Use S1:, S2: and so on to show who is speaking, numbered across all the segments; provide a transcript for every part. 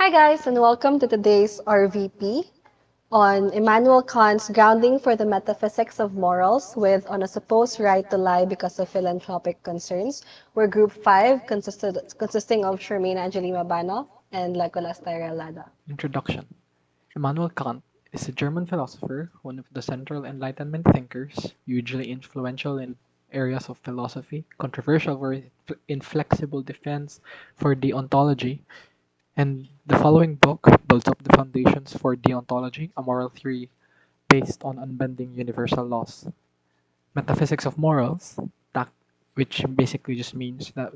S1: Hi, guys, and welcome to today's RVP on Immanuel Kant's Grounding for the Metaphysics of Morals with On a Supposed Right to Lie Because of Philanthropic Concerns. We're Group 5, consisting of Shermaine Angelina Bano and Legolas Tyrell Lada.
S2: Introduction. Immanuel Kant is a German philosopher, one of the central Enlightenment thinkers, hugely influential in areas of philosophy, controversial for his inflexible defense for deontology, and the following book builds up the foundations for deontology, a moral theory based on unbending universal laws. Metaphysics of Morals, which basically just means that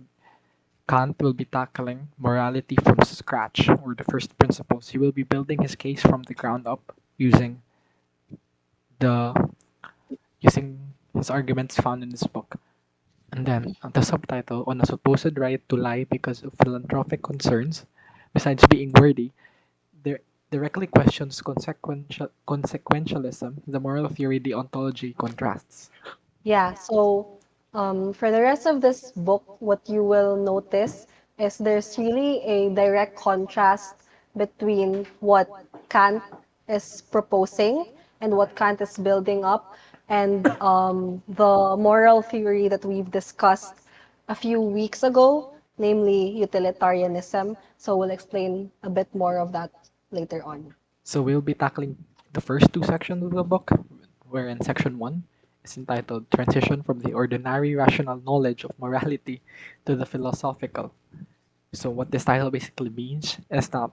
S2: Kant will be tackling morality from scratch, or the first principles. He will be building his case from the ground up the using his arguments found in this book. And then the subtitle on a supposed right to lie because of philanthropic concerns, besides being wordy, there directly questions consequentialism, the moral theory deontology contrasts.
S1: Yeah, so for the rest of this book, what you will notice is there's really a direct contrast between what Kant is proposing and what Kant is building up, and the moral theory that we've discussed a few weeks ago, namely utilitarianism. So we'll explain a bit more of that later on.
S2: So we'll be tackling the first two sections of the book, wherein section one is entitled Transition from the Ordinary Rational Knowledge of Morality to the Philosophical. So what this title basically means is that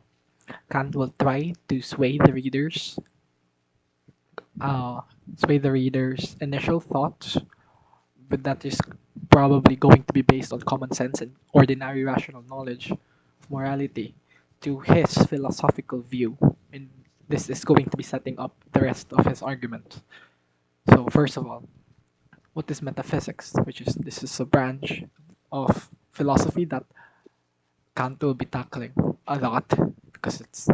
S2: Kant will try to uh, sway the reader's initial thoughts, but that is probably going to be based on common sense and ordinary rational knowledge of morality to his philosophical view. And this is going to be setting up the rest of his argument. So first of all, what is metaphysics? Which is this is a branch of philosophy that Kant will be tackling a lot because it's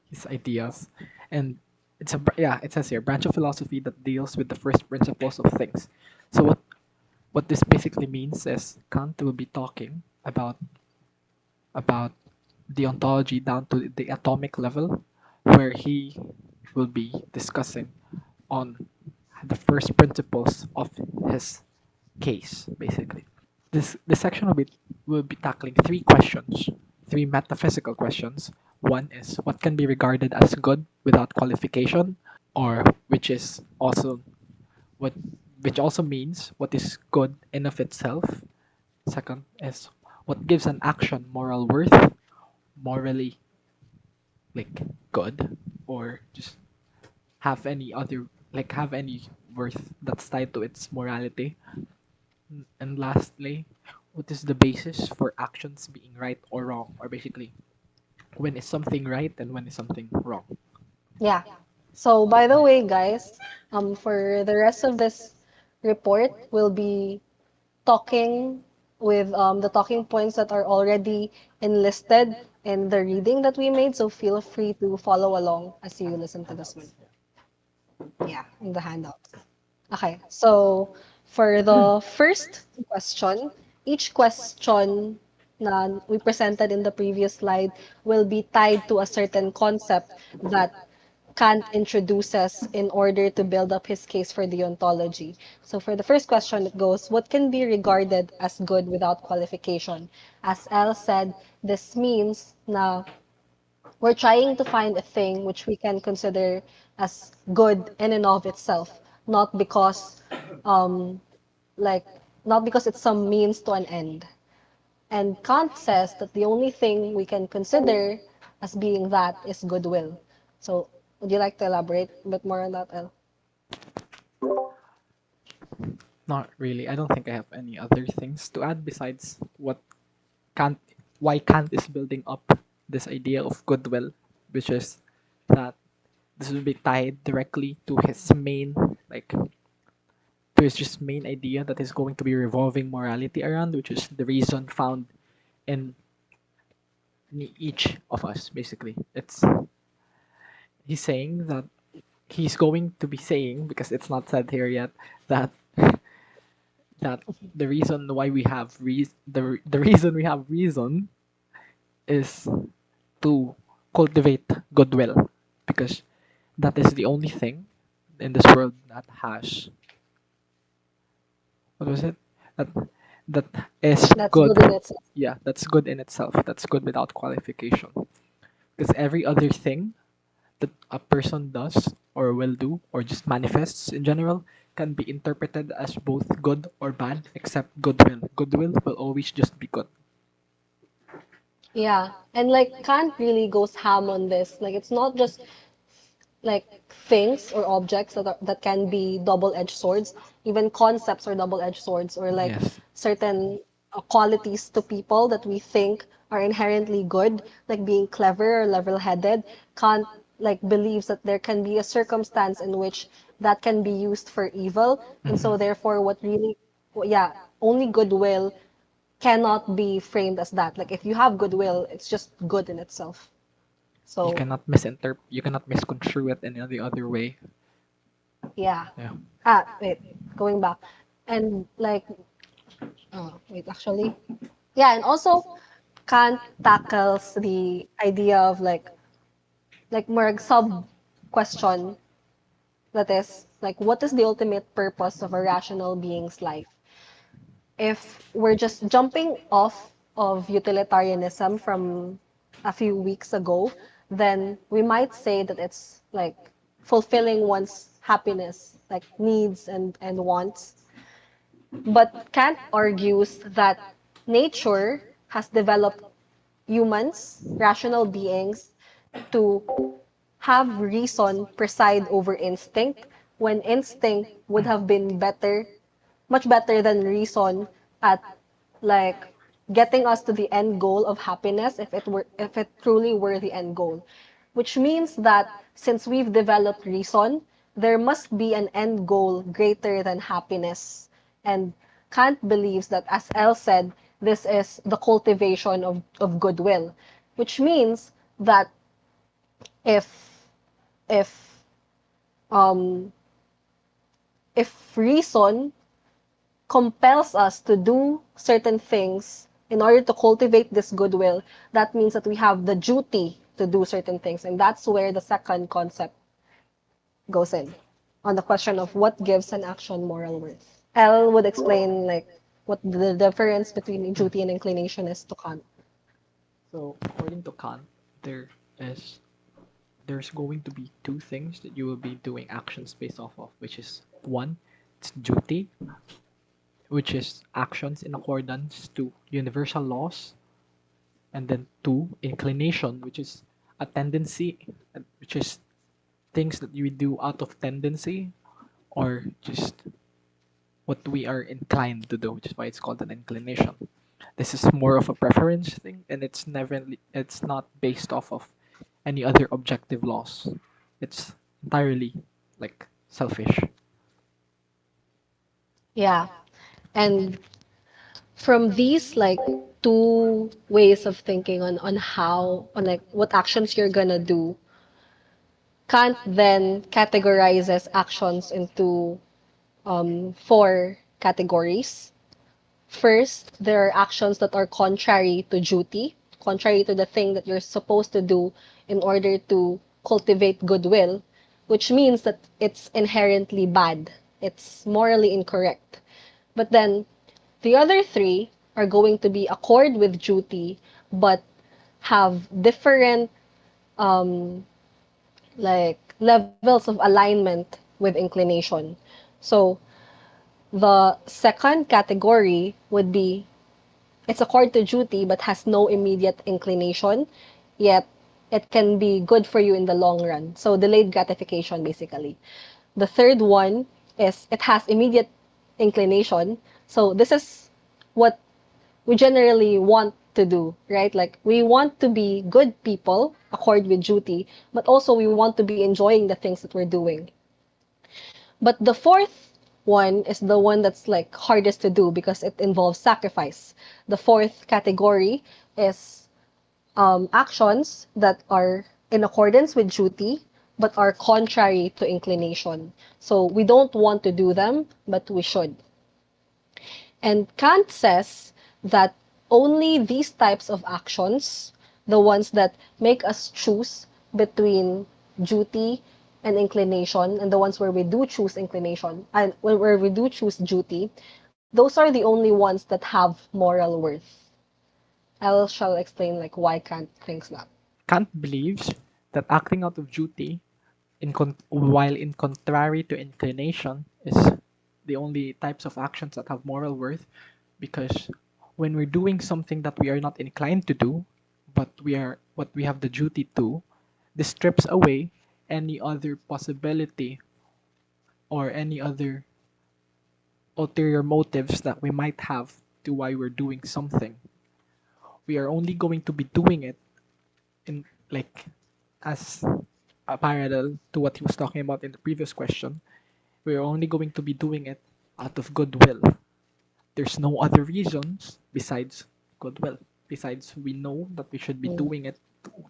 S2: his ideas, and it says here branch of philosophy that deals with the first principles of things. So what this basically means is Kant will be talking about the ontology down to the atomic level, where he will be discussing on the first principles of his case, basically. This section will be tackling three questions, three metaphysical questions. One is what can be regarded as good without qualification, or what which also means what is good in of itself. Second is what gives an action moral worth, morally like good, or just have any worth that's tied to its morality. And lastly, what is the basis for actions being right or wrong, or basically when is something right and when is something wrong.
S1: Yeah. So by the way, guys, for the rest of this report, we'll be talking with the talking points that are already enlisted in the reading that we made. So feel free to follow along as you listen to this one. Yeah, in the handouts. Okay, so for the first question, each question na we presented in the previous slide will be tied to a certain concept that Kant introduces in order to build up his case for deontology. So for the first question, it goes, what can be regarded as good without qualification? As Elle said, this means na we're trying to find a thing which we can consider as good in and of itself, not because um, like not because it's some means to an end. And Kant says that the only thing we can consider as being that is goodwill. So would you like to elaborate a bit more on that, El?
S2: Not really. I don't think I have any other things to add besides Kant why Kant is building up this idea of goodwill, which is that this will be tied directly to his main idea that is going to be revolving morality around, which is the reason found in each of us. Basically, it's he's saying that he's going to be saying, because it's not said here yet, that that the reason why we have the reason we have reason is to cultivate goodwill, because that is the only thing in this world that has, what was it, that that is
S1: That's
S2: good.
S1: good in itself.
S2: Yeah, that's good in itself, that's good without qualification, because every other thing that a person does or will do or just manifests in general can be interpreted as both good or bad, except goodwill. Goodwill will always just be good.
S1: Yeah. And like Kant really goes ham on this. Like it's not just like things or objects that can be double-edged swords. Even concepts are double-edged swords, or like
S2: Yes.
S1: certain qualities to people that we think are inherently good, like being clever or level-headed. Kant like believes that there can be a circumstance in which that can be used for evil, and so
S2: Mhm.
S1: therefore what really, yeah, only goodwill cannot be framed as that. Like if you have goodwill, it's just good in itself. So
S2: You cannot misconstrue it in any other way.
S1: yeah.
S2: Yeah.
S1: Wait, going back. And like, wait, actually. Yeah, and also Kant tackles the idea of like more sub question, that is like what is the ultimate purpose of a rational being's life? If we're just jumping off of utilitarianism from a few weeks ago, then we might say that it's like fulfilling one's happiness, like needs and wants. But Kant argues that nature has developed humans, rational beings, to have reason preside over instinct, when instinct would have been better, much better than reason at like getting us to the end goal of happiness, if it truly were the end goal. Which means that since we've developed reason, there must be an end goal greater than happiness. And Kant believes that, as El said, this is the cultivation of goodwill, which means that if if um if reason compels us to do certain things in order to cultivate this goodwill, that means that we have the duty to do certain things. And that's where the second concept goes in, on the question of what gives an action moral worth. Elle would explain like what the difference between duty and inclination is to Kant.
S2: So according to Kant, there is there's going to be two things that you will be doing actions based off of, which is one, it's duty, which is actions in accordance to universal laws, and then two, inclination, which is a tendency, which is things that you do out of tendency, or just what we are inclined to do, which is why it's called an inclination. This is more of a preference thing, and it's not based off of any other objective laws. It's entirely like selfish.
S1: Yeah. And from these like two ways of thinking on how on like what actions you're gonna do, Kant then categorizes actions into four categories. First, there are actions that are contrary to duty, contrary to the thing that you're supposed to do in order to cultivate goodwill, which means that it's inherently bad. It's morally incorrect. But then the other three are going to be accord with duty, but have different like levels of alignment with inclination. So the second category would be it's accord to duty but has no immediate inclination, yet it can be good for you in the long run. So delayed gratification basically. The third one is it has immediate inclination. So this is what we generally want to do, right? Like we want to be good people, accord with duty, but also we want to be enjoying the things that we're doing. But the fourth one is the one that's like hardest to do because it involves sacrifice. The fourth category is actions that are in accordance with duty but are contrary to inclination. So we don't want to do them, but we should. And Kant says that only these types of actions the ones that make us choose between duty and inclination, and the ones where we do choose inclination and where we do choose duty, those are the only ones that have moral worth. I shall explain like why Kant thinks that.
S2: Kant believes that acting out of duty, while in contrary to inclination, is the only types of actions that have moral worth, because when we're doing something that we are not inclined to do, but we have the duty to, this strips away any other possibility or any other ulterior motives that we might have to why we're doing something. We are only going to be doing it in, like, as a parallel to what he was talking about in the previous question. We are only going to be doing it out of goodwill. There's no other reasons besides goodwill. Besides, we know that we should be
S1: Mm,
S2: doing it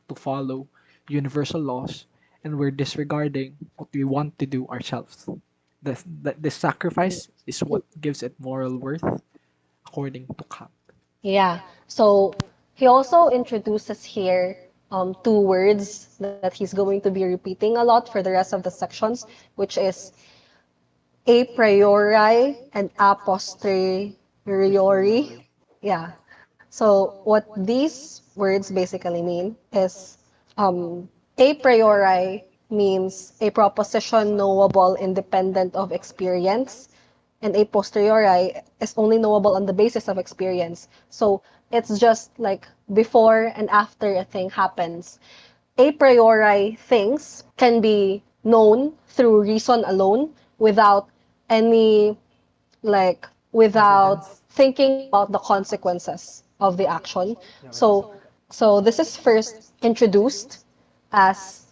S2: to follow universal laws, and we're disregarding what we want to do ourselves. The
S1: mm,
S2: sacrifice is
S1: mm.
S2: what gives it moral worth, according to Kant.
S1: Yeah. So he also introduces here two words that he's going to be repeating a lot for the rest of the sections, which is a priori and a posteriori. Yeah. So what these words basically mean is a priori means a proposition knowable independent of experience, and a posteriori is only knowable on the basis of experience. So it's just like before and after a thing happens. A priori things can be known through reason alone without any like without
S2: Evidence.
S1: thinking about the consequences of the action. So this is first introduced as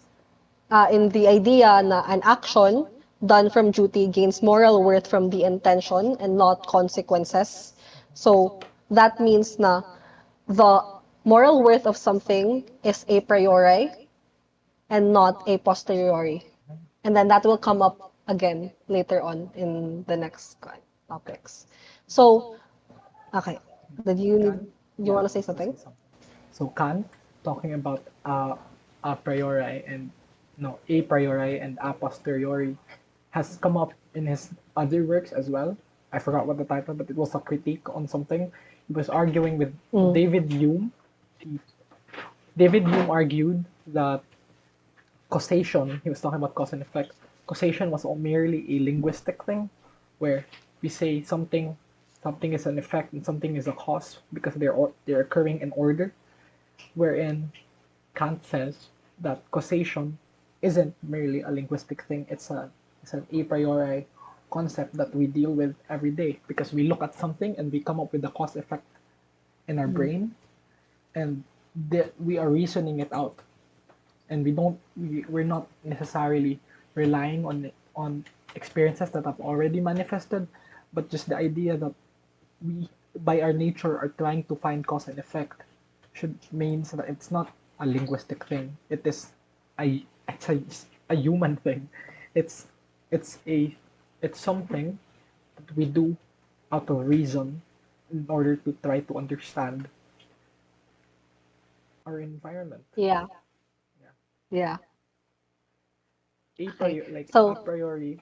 S1: in the idea na an action done from duty gains moral worth from the intention and not consequences. So that means na the moral worth of something is a priori and not a posteriori. And then that will come up again later on in the next topics. So, okay. Did you need,
S2: Kant,
S1: you
S2: yeah,
S1: want to
S2: I
S1: say
S2: want to
S1: something?
S2: say something. So Kant, talking about a priori and no a priori and a posteriori, has come up in his other works as well. I forgot what the title, but it was a critique on something. He was arguing with
S1: Mm.
S2: David Hume. He, David Hume argued that causation, he was talking about cause and effect, causation was merely a linguistic thing, where we say something is an effect and something is a cause because they're occurring in order, wherein Kant says that causation isn't merely a linguistic thing, it's an a priori concept that we deal with every day, because we look at something and we come up with the cause effect in our
S1: Mm.
S2: brain, and we are reasoning it out, and we're not necessarily relying on experiences that have already manifested, but just the idea that we, by our nature, are trying to find cause and effect, should means that it's not a linguistic thing. It's a human thing. it's it's a it's something that we do out of reason in order to try to understand our environment.
S1: Yeah,
S2: Yeah.
S1: yeah.
S2: a
S1: Okay.
S2: priori like a
S1: So,
S2: priori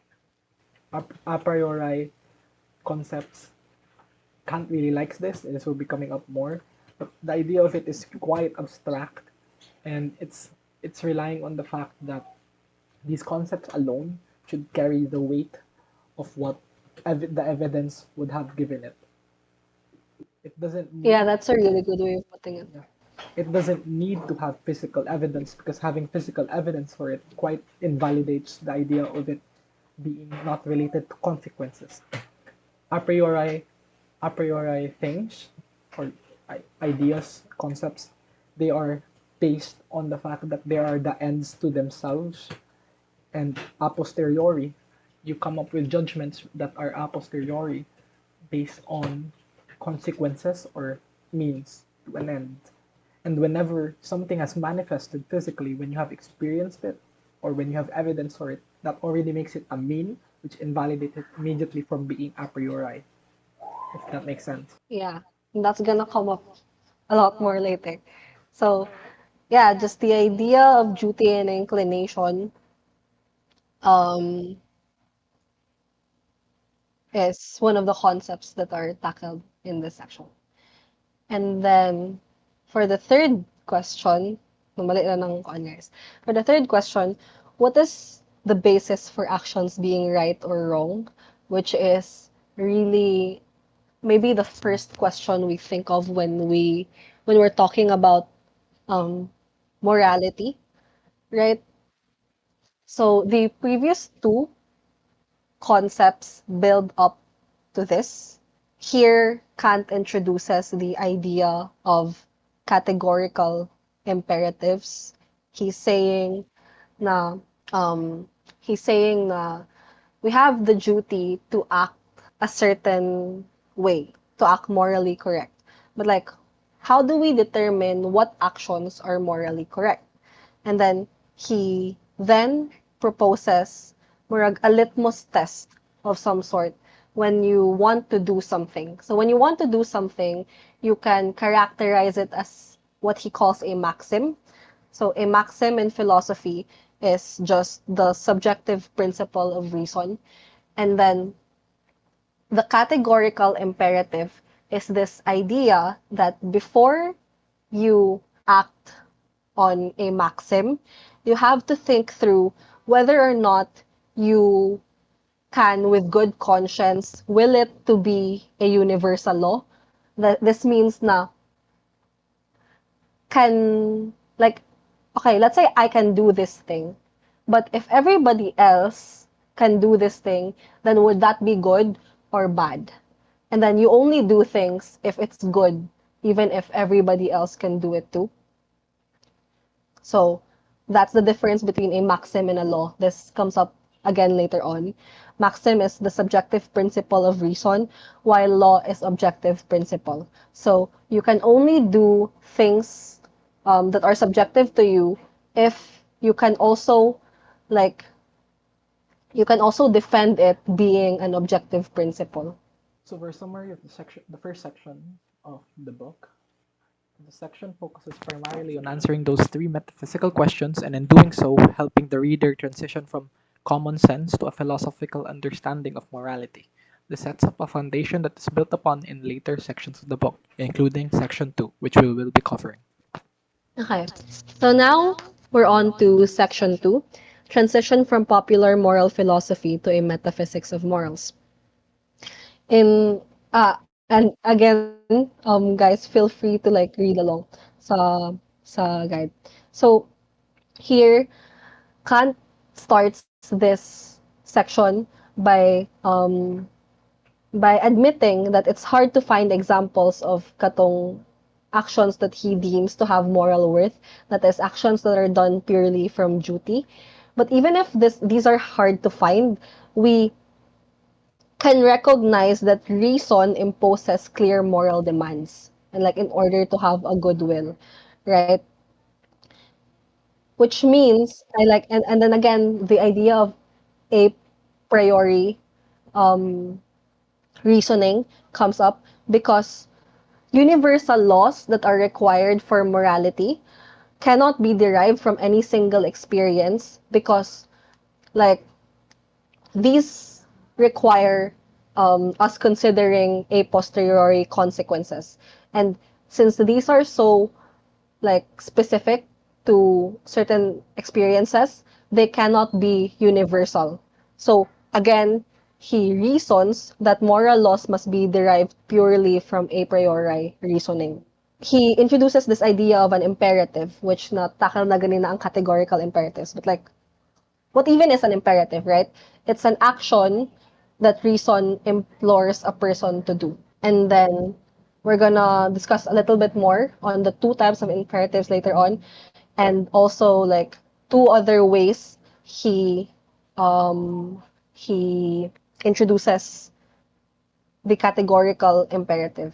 S2: a priori concepts. Kant really likes this, and this will be coming up more. But the idea of it is quite abstract, and it's relying on the fact that these concepts alone should carry the weight of what the evidence would have given it. It doesn't
S1: yeah,
S2: need
S1: that's a really good way of putting it.
S2: Yeah. It doesn't need to have physical evidence, because having physical evidence for it quite invalidates the idea of it being not related to consequences. A priori, a priori things or ideas, concepts, they are based on the fact that they are the ends to themselves, and a posteriori, you come up with judgments that are a posteriori based on consequences or means to an end. And whenever something has manifested physically, when you have experienced it or when you have evidence for it, that already makes it a mean, which invalidates it immediately from being a priori, if that makes sense.
S1: Yeah, and that's gonna come up a lot more later. So, yeah, just the idea of duty and inclination um, is one of the concepts that are tackled in this section. And then for the third question, mali na ng kuan, guys. For the third question, what is the basis for actions being right or wrong? Which is really maybe the first question we think of when we're talking about um, morality, right? So the previous two concepts build up to this. Here, Kant introduces the idea of categorical imperatives. He's saying na um, he's saying na we have the duty to act a certain way, to act morally correct. But like, how do we determine what actions are morally correct? And then he then proposes murag a litmus test of some sort when you want to do something. So when you want to do something, you can characterize it as what he calls a maxim. So a maxim in philosophy is just the subjective principle of reason. And then the categorical imperative is this idea that before you act on a maxim, you have to think through whether or not you can, with good conscience, will it to be a universal law. That this means na can, like, okay, let's say I can do this thing, but if everybody else can do this thing, then would that be good or bad? And then you only do things if it's good, even if everybody else can do it too. So that's the difference between a maxim and a law. This comes up again later on. Maxim is the subjective principle of reason, while law is objective principle. So you can only do things that are subjective to you if you can also like you can also defend it being an objective principle.
S2: So for a summary of the first section of the book, the section focuses primarily on answering those three metaphysical questions and in doing so, helping the reader transition from common sense to a philosophical understanding of morality. This sets up a foundation that is built upon in later sections of the book, including section 2, which we will be covering.
S1: Okay. So now we're on to section 2, transition from popular moral philosophy to a metaphysics of morals. In and again, guys, feel free to like read along sa guide. So here, Kant starts this section by admitting that it's hard to find examples of katong actions that he deems to have moral worth, that is actions that are done purely from duty. But even if these are hard to find, we can recognize that reason imposes clear moral demands and like in order to have a goodwill, right? Which means I like and then again the idea of a priori um reasoning comes up because universal laws that are required for morality cannot be derived from any single experience because like these require us considering a posteriori consequences. And since these are so like specific to certain experiences, they cannot be universal. So again, he reasons that moral laws must be derived purely from a priori reasoning. He introduces this idea of an imperative, which na takal na ganina ang categorical imperatives. But like, what even is an imperative, right? It's an action that reason implores a person to do. And then we're gonna discuss a little bit more on the two types of imperatives later on, and also like two other ways um, he introduces the categorical imperative.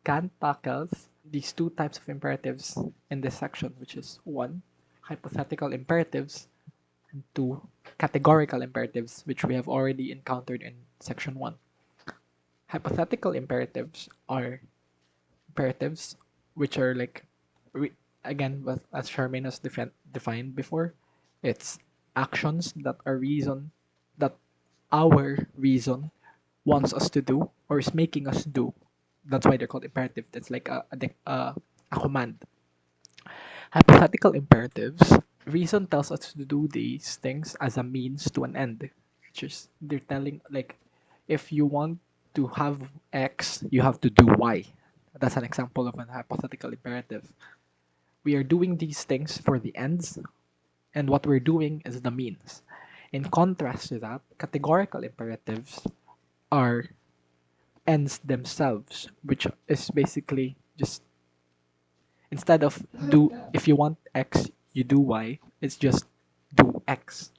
S2: Kant tackles these two types of imperatives in this section, which is one, hypothetical imperatives, and two, categorical imperatives, which we have already encountered in section 1. Hypothetical imperatives are imperatives which are like again, as Charmaine has defined before, it's actions that are reason that our reason wants us to do or is making us do. That's why they're called imperative. That's like a command. Hypothetical imperatives. Reason tells us to do these things as a means to an end. Which is they're telling like if you want to have X, you have to do Y. That's an example of an hypothetical imperative. We are doing these things for the ends, and what we're doing is the means. In contrast to that, categorical imperatives are ends themselves, which is basically just instead of do if you want X, you do Y. It's just do X,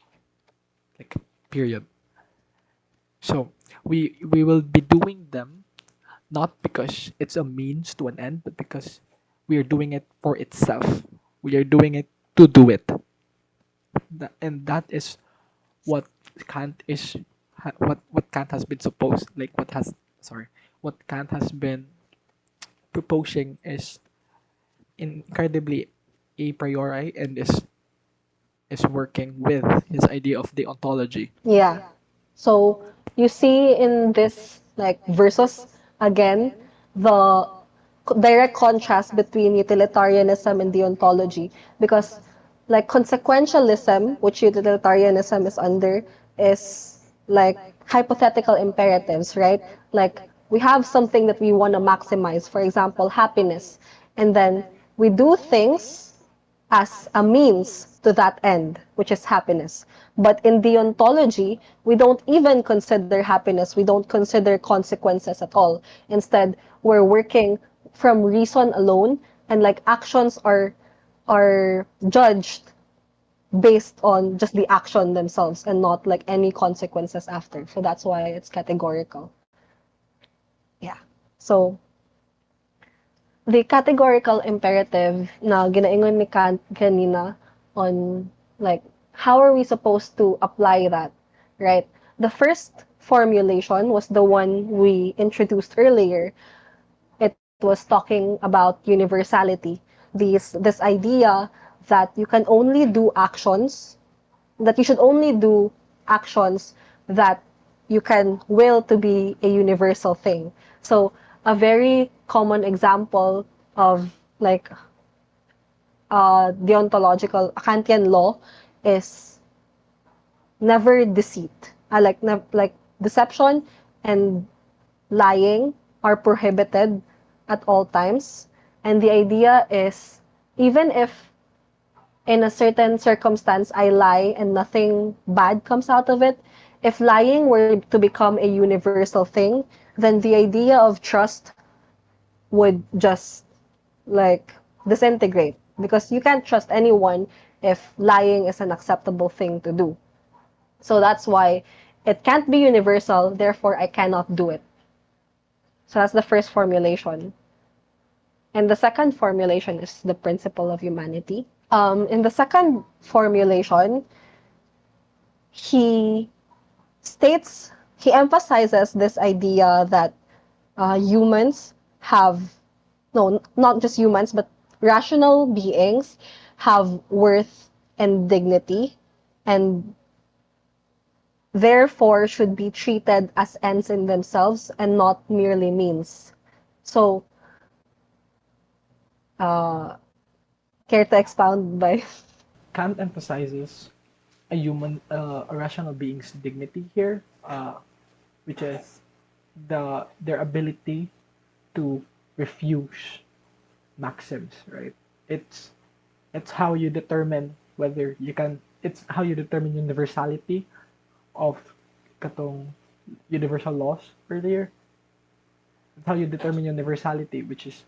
S2: like period. So we will be doing them not because it's a means to an end, but because we are doing it for itself. We are doing it to do it. And that is what Kant is what Kant has been supposed like what has sorry what Kant has been proposing is incredibly a priori and is working with his idea of the ontology.
S1: Yeah. So you see in this like versus again the direct contrast between utilitarianism and deontology because like consequentialism, which utilitarianism is under, is like hypothetical imperatives, right? Like we have something that we want to maximize, for example, happiness, and then we do things as a means to that end, which is happiness. But in deontology, we don't even consider happiness. We don't consider consequences at all. Instead, we're working from reason alone, and like actions are judged based on just the action themselves and not like any consequences after. So that's why it's categorical. Yeah. So the categorical imperative na ginaingon ni Kant kanina on like how are we supposed to apply that, right? The first formulation was the one we introduced earlier. It was talking about universality. This idea that you can only do actions, that you should only do actions that you can will to be a universal thing. So a very common example of like deontological Kantian law is never deceit. Like deception and lying are prohibited at all times. And the idea is even if in a certain circumstance I lie and nothing bad comes out of it, if lying were to become a universal thing, then the idea of trust would just like disintegrate because you can't trust anyone if lying is an acceptable thing to do. So that's why it can't be universal, therefore I cannot do it. So that's the first formulation. And the second formulation is the principle of humanity. In the second formulation, he he emphasizes this idea that humans have, no, not just humans, but rational beings have worth and dignity, and therefore should be treated as ends in themselves and not merely means. So, uh, care to expound by?
S2: Kant emphasizes a rational being's dignity here, which is their ability to refuse maxims, right? It's it's how you determine whether you can. It's how you determine universality of katong universal laws earlier. It's how you determine universality, which is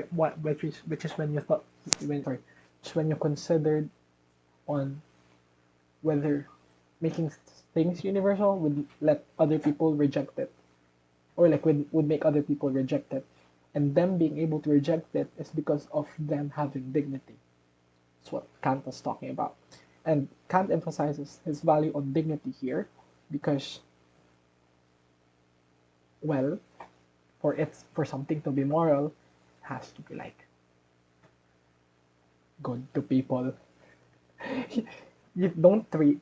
S2: which is when you thought when sorry, it's when you considered on whether making things universal would let other people reject it or like would make other people reject it, and them being able to reject it is because of them having dignity. That's what Kant was talking about, and Kant emphasizes his value on dignity here because, well, for something to be moral has to be like good to people. You don't treat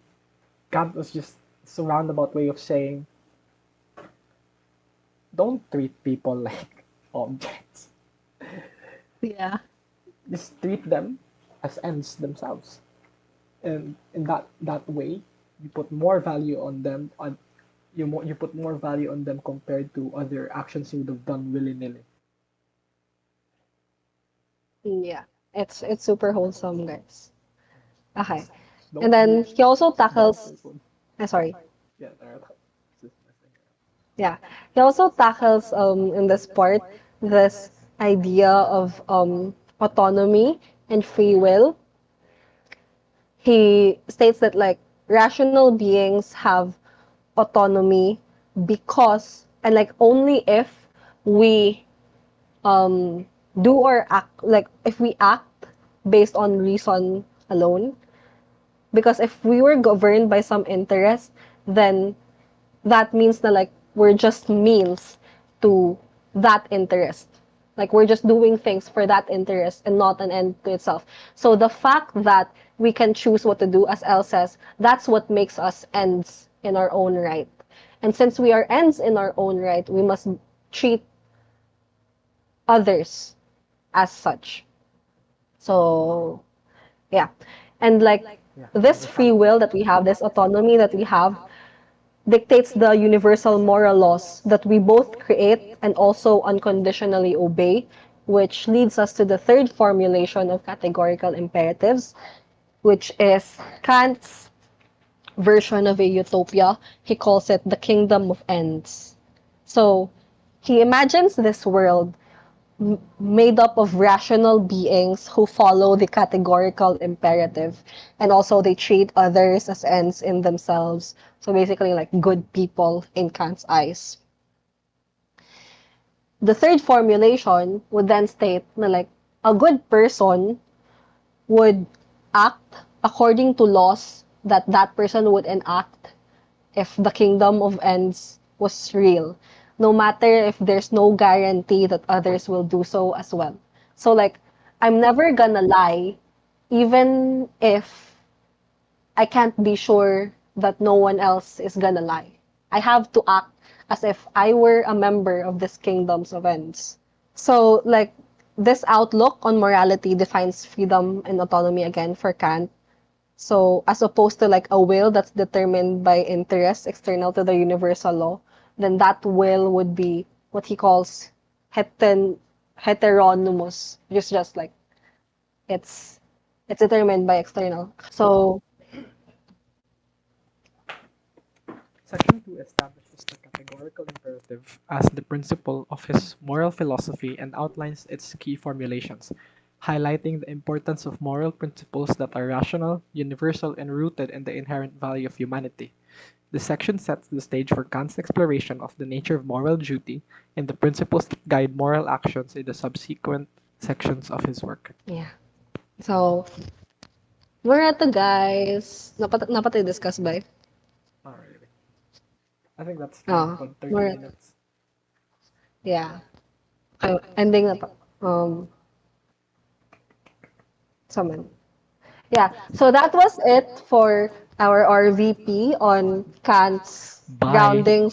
S2: Kant was just a roundabout way of saying don't treat people like objects.
S1: Yeah.
S2: Just treat them as ends themselves. And in that way, you put more value on them on you put more value on them compared to other actions you would have done willy nilly.
S1: Yeah. It's super wholesome, guys. Okay.
S2: Just
S1: And
S2: don't
S1: then
S2: be
S1: he also
S2: that
S1: tackles,
S2: person.
S1: sorry.
S2: Yeah, just messing
S1: Yeah. He also tackles in this part this idea of autonomy and free will. He states that like rational beings have autonomy because and like only if we um do or act like if we act based on reason alone, because if we were governed by some interest, then that means that like we're just means to that interest. Like we're just doing things for that interest and not an end to itself. So the fact that we can choose what to do, as Elle says, that's what makes us ends in our own right. And since we are ends in our own right, we must treat others as such. So yeah. And like
S2: Yeah, I
S1: this free
S2: understand.
S1: will that we have, this autonomy that we have, dictates the universal moral laws that we both create and also unconditionally obey, which leads us to the third formulation of categorical imperatives, which is Kant's version of a utopia. He calls it the kingdom of ends. So he imagines this world made up of rational beings who follow the categorical imperative, and also they treat others as ends in themselves. So basically like good people in Kant's eyes. The third formulation would then state na like a good person would act according to laws that that person would enact if the kingdom of ends was real, no matter if there's no guarantee that others will do so as well. So, like, I'm never gonna lie, even if I can't be sure that no one else is gonna lie. I have to act as if I were a member of this kingdoms of ends. So, like, this outlook on morality defines freedom and autonomy again for Kant. So, as opposed to like a will that's determined by interests external to the universal law, then that will would be what he calls heten heteronymous, which is just like it's it's determined by external. So,
S2: Section 2 establishes the categorical imperative as the principle of his moral philosophy and outlines its key formulations, highlighting the importance of moral principles that are rational, universal, and rooted in the inherent value of humanity. This section sets the stage for Kant's exploration of the nature of moral duty and the principles that guide moral actions in the subsequent sections of his work.
S1: yeah. So, we're at the guys. Napatay discuss ba?
S2: Not really. I think that's fine
S1: Oh,
S2: for 30
S1: we're
S2: minutes.
S1: yeah. Okay, ending na to. Summon. Yeah, so that was it for our RVP on Kant's
S2: Bye.
S1: grounding